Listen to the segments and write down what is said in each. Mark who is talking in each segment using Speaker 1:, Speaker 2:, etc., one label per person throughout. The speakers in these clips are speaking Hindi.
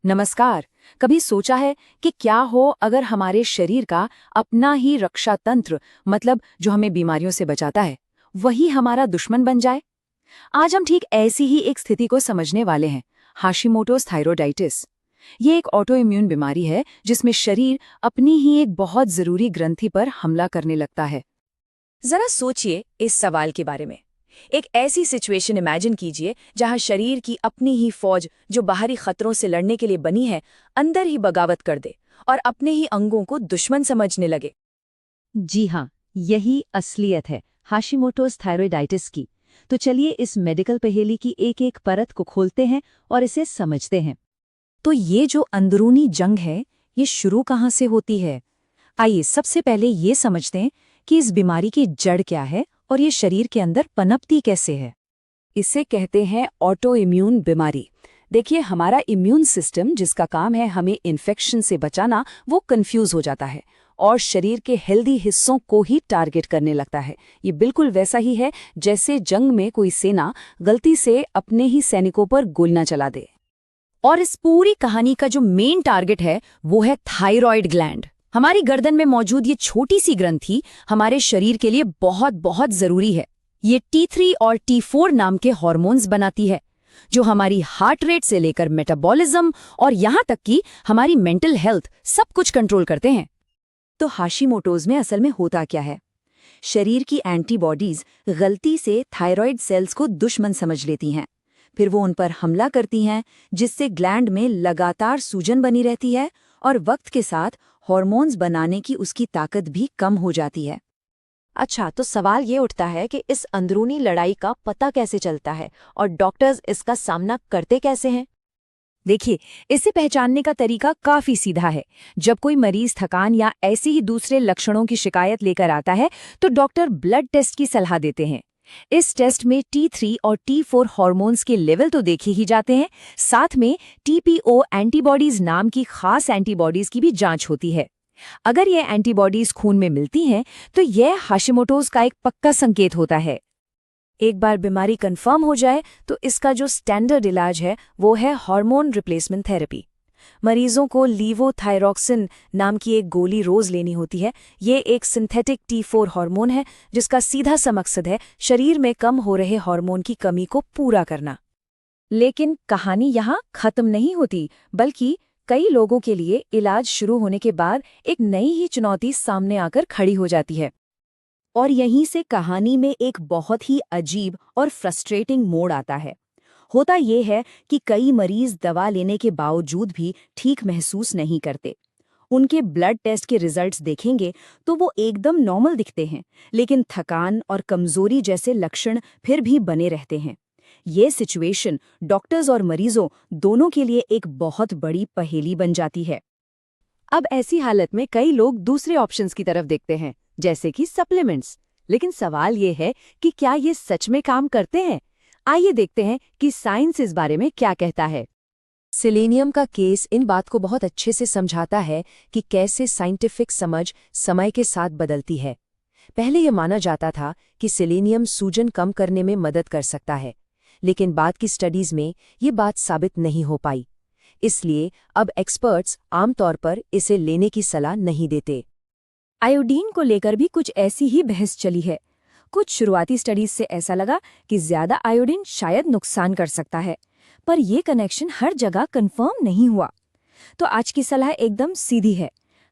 Speaker 1: नमस्कार। कभी सोचा है कि क्या हो अगर हमारे शरीर का अपना ही रक्षा तंत्र, मतलब जो हमें बीमारियों से बचाता है, वही हमारा दुश्मन बन जाए? आज हम ठीक ऐसी ही एक स्थिति को समझने वाले हैं, हाशिमोटोस थायरोइडाइटिस। ये एक ऑटो इम्यून बीमारी है जिसमें शरीर अपनी ही एक बहुत जरूरी ग्रंथि पर हमला करने लगता है।
Speaker 2: जरा सोचिए इस सवाल के बारे में। एक ऐसी सिचुएशन इमेजिन कीजिए जहां शरीर की अपनी ही फौज जो बाहरी खतरों से लड़ने के लिए बनी है, अंदर ही बगावत कर दे और अपने ही अंगों को दुश्मन समझने लगे।
Speaker 3: जी हाँ, यही असलियत है हाशिमोटोस थायरोइडाइटिस की। तो चलिए इस मेडिकल पहेली की एक एक परत को खोलते हैं और इसे समझते हैं।
Speaker 2: तो ये जो अंदरूनी जंग है, ये शुरू कहाँ से होती है? आइए सबसे पहले ये समझते हैं कि इस बीमारी की जड़ क्या है और ये शरीर के अंदर पनपती कैसे है। इसे कहते हैं ऑटो इम्यून बीमारी। देखिए, हमारा इम्यून सिस्टम जिसका काम है हमें इन्फेक्शन से बचाना, वो कंफ्यूज हो जाता है और शरीर के हेल्दी हिस्सों को ही टारगेट करने लगता है। ये बिल्कुल वैसा ही है जैसे जंग में कोई सेना गलती से अपने ही सैनिकों पर गोलियां चला दे। और इस पूरी कहानी का जो मेन टारगेट है वो है थायराइड ग्लैंड। हमारी गर्दन में मौजूद ये छोटी सी ग्रंथि हमारे शरीर के लिए बहुत बहुत जरूरी है। ये T3 और T4 नाम के हार्मोन्स बनाती है जो हमारी हार्ट रेट से लेकर मेटाबॉलिज्म और यहाँ तक कि हमारी मेंटल हेल्थ सब कुछ कंट्रोल करते हैं। तो हाशिमोटोज में असल में होता क्या है? शरीर की एंटीबॉडीज गलती से थायराइड सेल्स को दुश्मन समझ लेती हैं। फिर वो उन पर हमला करती हैं, जिससे ग्लैंड में लगातार सूजन बनी रहती है और वक्त के साथ हार्मोन्स बनाने की उसकी ताकत भी कम हो जाती है। अच्छा, तो सवाल ये उठता है कि इस अंदरूनी लड़ाई का पता कैसे चलता है और डॉक्टर्स इसका सामना करते कैसे हैं? देखिए, इसे पहचानने का तरीका काफी सीधा है। जब कोई मरीज थकान या ऐसे ही दूसरे लक्षणों की शिकायत लेकर आता है तो डॉक्टर ब्लड टेस्ट की सलाह देते हैं। इस टेस्ट में T3 और T4 हार्मोन्स के लेवल तो देखे ही जाते हैं, साथ में TPO एंटीबॉडीज नाम की खास एंटीबॉडीज की भी जांच होती है। अगर ये एंटीबॉडीज खून में मिलती हैं तो यह हाशिमोटोज का एक पक्का संकेत होता है। एक बार बीमारी कंफर्म हो जाए तो इसका जो स्टैंडर्ड इलाज है वो है हार्मोन रिप्लेसमेंट थेरेपी। मरीजों को लीवोथायरॉक्सिन नाम की एक गोली रोज लेनी होती है। ये एक सिंथेटिक T4 हार्मोन है जिसका सीधा सा मकसद है शरीर में कम हो रहे हार्मोन की कमी को पूरा करना। लेकिन कहानी यहाँ खत्म नहीं होती, बल्कि कई लोगों के लिए इलाज शुरू होने के बाद एक नई ही चुनौती सामने आकर खड़ी हो जाती है। और यहीं से कहानी में एक बहुत ही अजीब और फ्रस्ट्रेटिंग मोड़ आता है। होता ये है कि कई मरीज दवा लेने के बावजूद भी ठीक महसूस नहीं करते। उनके ब्लड टेस्ट के रिजल्ट्स देखेंगे तो वो एकदम नॉर्मल दिखते हैं, लेकिन थकान और कमजोरी जैसे लक्षण फिर भी बने रहते हैं। ये सिचुएशन डॉक्टर्स और मरीजों दोनों के लिए एक बहुत बड़ी पहेली बन जाती है। अब ऐसी हालत में कई लोग दूसरे ऑप्शंस की तरफ देखते हैं, जैसे कि सप्लीमेंट्स। लेकिन सवाल ये है कि क्या ये सच में काम करते हैं? आइए देखते हैं कि साइंस इस बारे में क्या कहता है। सेलेनियम का केस इन बात को बहुत अच्छे से समझाता है कि कैसे साइंटिफिक समझ समय के साथ बदलती है। पहले यह माना जाता था कि सेलेनियम सूजन कम करने में मदद कर सकता है, लेकिन बाद की स्टडीज में ये बात साबित नहीं हो पाई। इसलिए अब एक्सपर्ट्स आमतौर पर इसे लेने की सलाह नहीं देते। आयोडीन को लेकर भी कुछ ऐसी ही बहस चली है। कुछ शुरुआती स्टडीज से ऐसा लगा कि ज्यादा आयोडीन शायद नुकसान कर सकता है, पर यह कनेक्शन हर जगह कंफर्म नहीं हुआ। तो आज की सलाह एकदम सीधी है।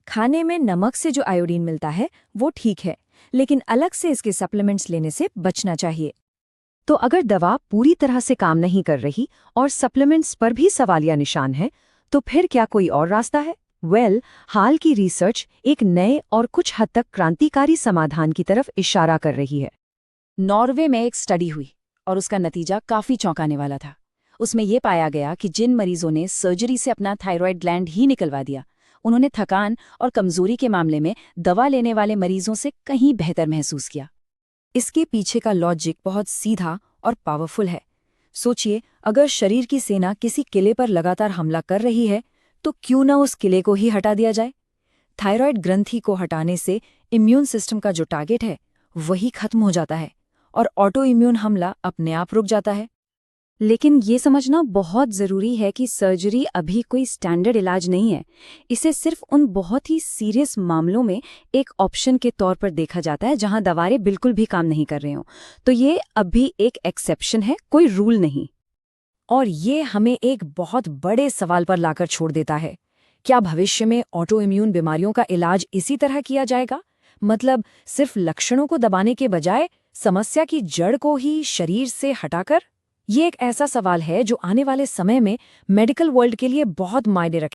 Speaker 2: खाने में नमक से जो आयोडीन मिलता है वो ठीक है, लेकिन अलग से इसके सप्लीमेंट्स लेने से बचना चाहिए। तो अगर दवा पूरी तरह से काम नहीं कर रही और सप्लीमेंट्स पर भी सवालिया निशान है, तो फिर क्या कोई और रास्ता है? हाल की रिसर्च एक नए और कुछ हद तक क्रांतिकारी समाधान की तरफ इशारा कर रही है। नॉर्वे में एक स्टडी हुई और उसका नतीजा काफी चौंकाने वाला था। उसमें यह पाया गया कि जिन मरीजों ने सर्जरी से अपना थायराइड ग्लैंड ही निकलवा दिया, उन्होंने थकान और कमजोरी के मामले में दवा लेने वाले मरीजों से कहीं बेहतर महसूस किया। इसके पीछे का लॉजिक बहुत सीधा और पावरफुल है। सोचिए, अगर शरीर की सेना किसी किले पर लगातार हमला कर रही है तो क्यों ना उस किले को ही हटा दिया जाए। थायराइड ग्रंथि को हटाने से इम्यून सिस्टम का जो टारगेट है वही खत्म हो जाता है और ऑटो इम्यून हमला अपने आप रुक जाता है। लेकिन ये समझना बहुत ज़रूरी है कि सर्जरी अभी कोई स्टैंडर्ड इलाज नहीं है। इसे सिर्फ उन बहुत ही सीरियस मामलों में एक ऑप्शन के तौर पर देखा जाता है जहां दवाएं बिल्कुल भी काम नहीं कर रहे हों। तो ये अभी एक एक्सेप्शन है, कोई रूल नहीं।
Speaker 1: और ये हमें एक बहुत बड़े सवाल पर लाकर छोड़ देता है। क्या भविष्य में ऑटो इम्यून बीमारियों का इलाज इसी तरह किया जाएगा? मतलब सिर्फ लक्षणों को दबाने के बजाय समस्या की जड़ को ही शरीर से हटाकर? ये एक ऐसा सवाल है जो आने वाले समय में मेडिकल वर्ल्ड के लिए बहुत मायने रखेगा।